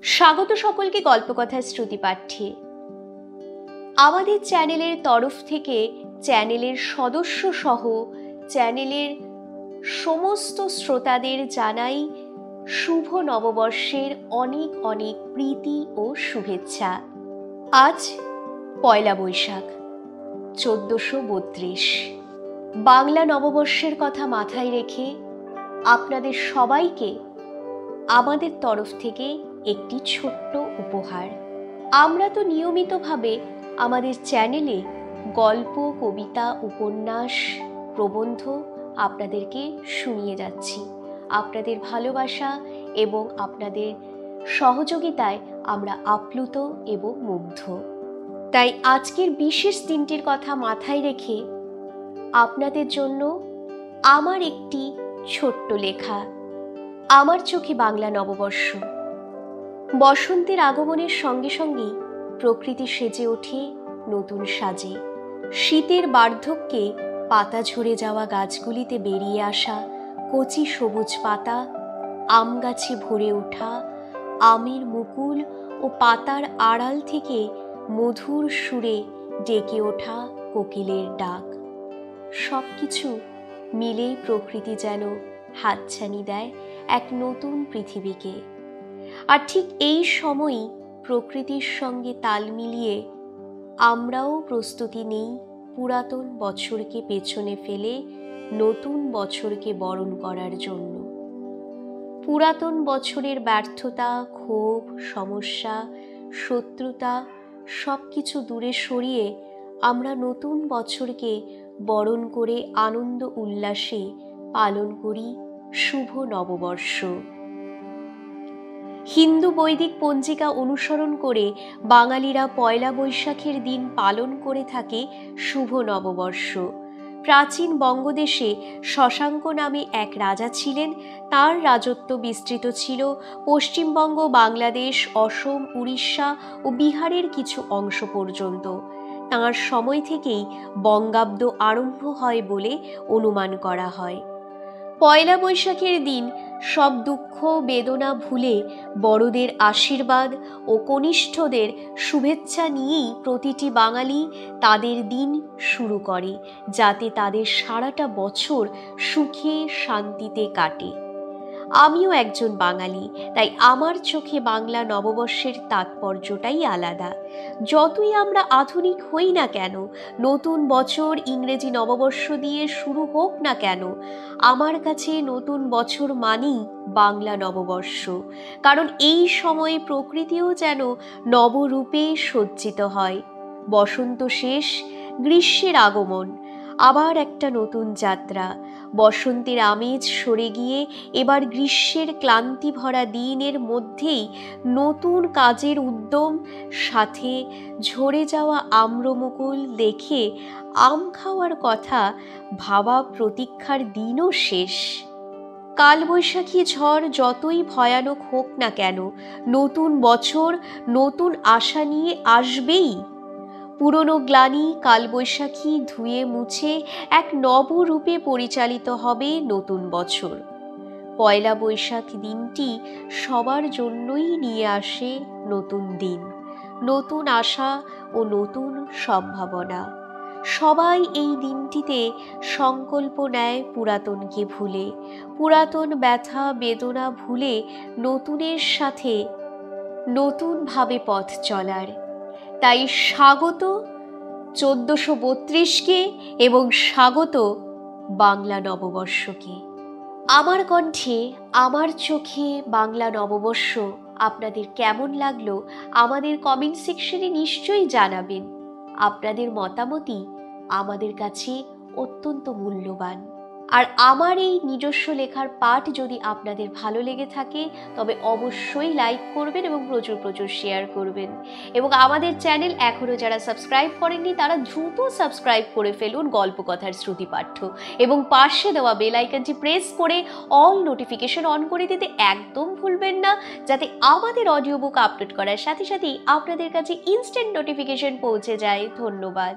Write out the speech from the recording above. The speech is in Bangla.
স্বাগত সকলকে গল্পকথার শ্রুতি পাঠ্যে। আমাদের চ্যানেলের তরফ থেকে চ্যানেলের সদস্য সহ চ্যানেলের সমস্ত শ্রোতাদের জানাই শুভ নববর্ষের অনেক অনেক প্রীতি ও শুভেচ্ছা। আজ পয়লা বৈশাখ 1432। বাংলা নববর্ষের কথা মাথায় রেখে আপনাদের সবাইকে আমাদের তরফ থেকে একটি ছোট্ট উপহার। আমরা তো নিয়মিতভাবে আমাদের চ্যানেলে গল্প, কবিতা, উপন্যাস, প্রবন্ধ আপনাদেরকে শুনিয়ে যাচ্ছি। আপনাদের ভালোবাসা এবং আপনাদের সহযোগিতায় আমরা আপ্লুত এবং মুগ্ধ। তাই আজকের বিশেষ দিনটির কথা মাথায় রেখে আপনাদের জন্য আমার একটি ছোট্ট লেখা, আমার চোখে বাংলা নববর্ষ। বসন্তের আগমনের সঙ্গে সঙ্গেই প্রকৃতি সেজে ওঠে নতুন সাজে। শীতের বার্ধক্যে পাতা ঝরে যাওয়া গাছগুলিতে বেরিয়ে আসা কচি সবুজ পাতা, আম গাছে ভরে ওঠা আমের মুকুল ও পাতার আড়াল থেকে মধুর সুরে ডেকে ওঠা কোকিলের ডাক, সব কিছু মিলেই প্রকৃতি যেন হাতছানি দেয় এক নতুন পৃথিবীকে। আর ঠিক এই সময়ই প্রকৃতির সঙ্গে তাল মিলিয়ে আমরাও প্রস্তুতি নেই পুরাতন বছরকে পেছনে ফেলে নতুন বছরকে বরণ করার জন্য। পুরাতন বছরের ব্যর্থতা, ক্ষোভ, সমস্যা, শত্রুতা সব কিছু দূরে সরিয়ে আমরা নতুন বছরকে বরণ করে আনন্দ উল্লাসে পালন করি শুভ নববর্ষ। হিন্দু বৈদিক পঞ্জিকা অনুসরণ করে বাঙালিরা পয়লা বৈশাখের দিন পালন করে থাকে শুভ নববর্ষ। প্রাচীন বঙ্গদেশে শশাঙ্ক নামে এক রাজা ছিলেন। তার রাজত্ব বিস্তৃত ছিল পশ্চিমবঙ্গ, বাংলাদেশ, অসম, উড়িষ্যা ও বিহারের কিছু অংশ পর্যন্ত। তাঁর সময় থেকেই বঙ্গাব্দ আরম্ভ হয় বলে অনুমান করা হয়। পয়লা বৈশাখের দিন সব দুঃখ বেদনা ভুলে বড়দের আশীর্বাদ ও কনিষ্ঠদের শুভেচ্ছা নিয়েই প্রতিটি বাঙালি তাদের দিন শুরু করে, যাতে তাদের সারাটা বছর সুখে শান্তিতে কাটে। আমিও একজন বাঙালি, তাই আমার চোখে বাংলা নববর্ষের তাৎপর্যটাই আলাদা। যতই আমরা আধুনিক হই না কেন, নতুন বছর ইংরেজি নববর্ষ দিয়ে শুরু হোক না কেন, আমার কাছে নতুন বছর মানেই বাংলা নববর্ষ। কারণ এই সময়ে প্রকৃতিও যেন নবরূপে সজ্জিত হয়। বসন্ত শেষ, গ্রীষ্মের আগমন, আবার একটা নতুন যাত্রা। বসন্তের আমেজ সরে গিয়ে এবার গ্রীষ্মের ক্লান্তি ভরা দিনের মধ্যেই নতুন কাজের উদ্যম, সাথে ঝরে যাওয়া আম্রমুকুল দেখে আম খাওয়ার কথা ভাবা প্রতীক্ষার দিনও শেষ। কালবৈশাখী ঝড় যতই ভয়ানক হোক না কেন, নতুন বছর নতুন আশা নিয়ে আসবেই। পুরনো গ্লানি কালবৈশাখী ধুয়ে মুছে এক নবরূপে পরিচালিত হবে নতুন বছর। পয়লা বৈশাখ দিনটি সবার জন্যই নিয়ে আসে নতুন দিন, নতুন আশা ও নতুন সম্ভাবনা। সবাই এই দিনটিতে সংকল্প নেয় পুরাতনকে ভুলে, পুরাতন ব্যথা বেদনা ভুলে নতুনের সাথে নতুনভাবে পথ চলার। তাই স্বাগত 1432কে এবং স্বাগত বাংলা নববর্ষকে। আমার কণ্ঠে আমার চোখে বাংলা নববর্ষ আপনাদের কেমন লাগলো আমাদের কমেন্ট সেকশনে নিশ্চয়ই জানাবেন। আপনাদের মতামতই আমাদের কাছে অত্যন্ত মূল্যবান। আর আমার এই নিজস্ব লেখার পাঠ যদি আপনাদের ভালো লেগে থাকে তবে অবশ্যই লাইক করবেন এবং প্রচুর প্রচুর শেয়ার করবেন। এবং আমাদের চ্যানেল এখনও যারা সাবস্ক্রাইব করেননি তারা দ্রুত সাবস্ক্রাইব করে ফেলুন গল্পকথার শ্রুতি পাঠ্য, এবং পাশে দেওয়া বেল আইকনটি প্রেস করে অল নোটিফিকেশন অন করে দিতে একদম ভুলবেন না, যাতে আমাদের অডিও বুক আপলোড করার সাথে সাথেই আপনাদের কাছে ইনস্ট্যান্ট নোটিফিকেশন পৌঁছে যায়। ধন্যবাদ।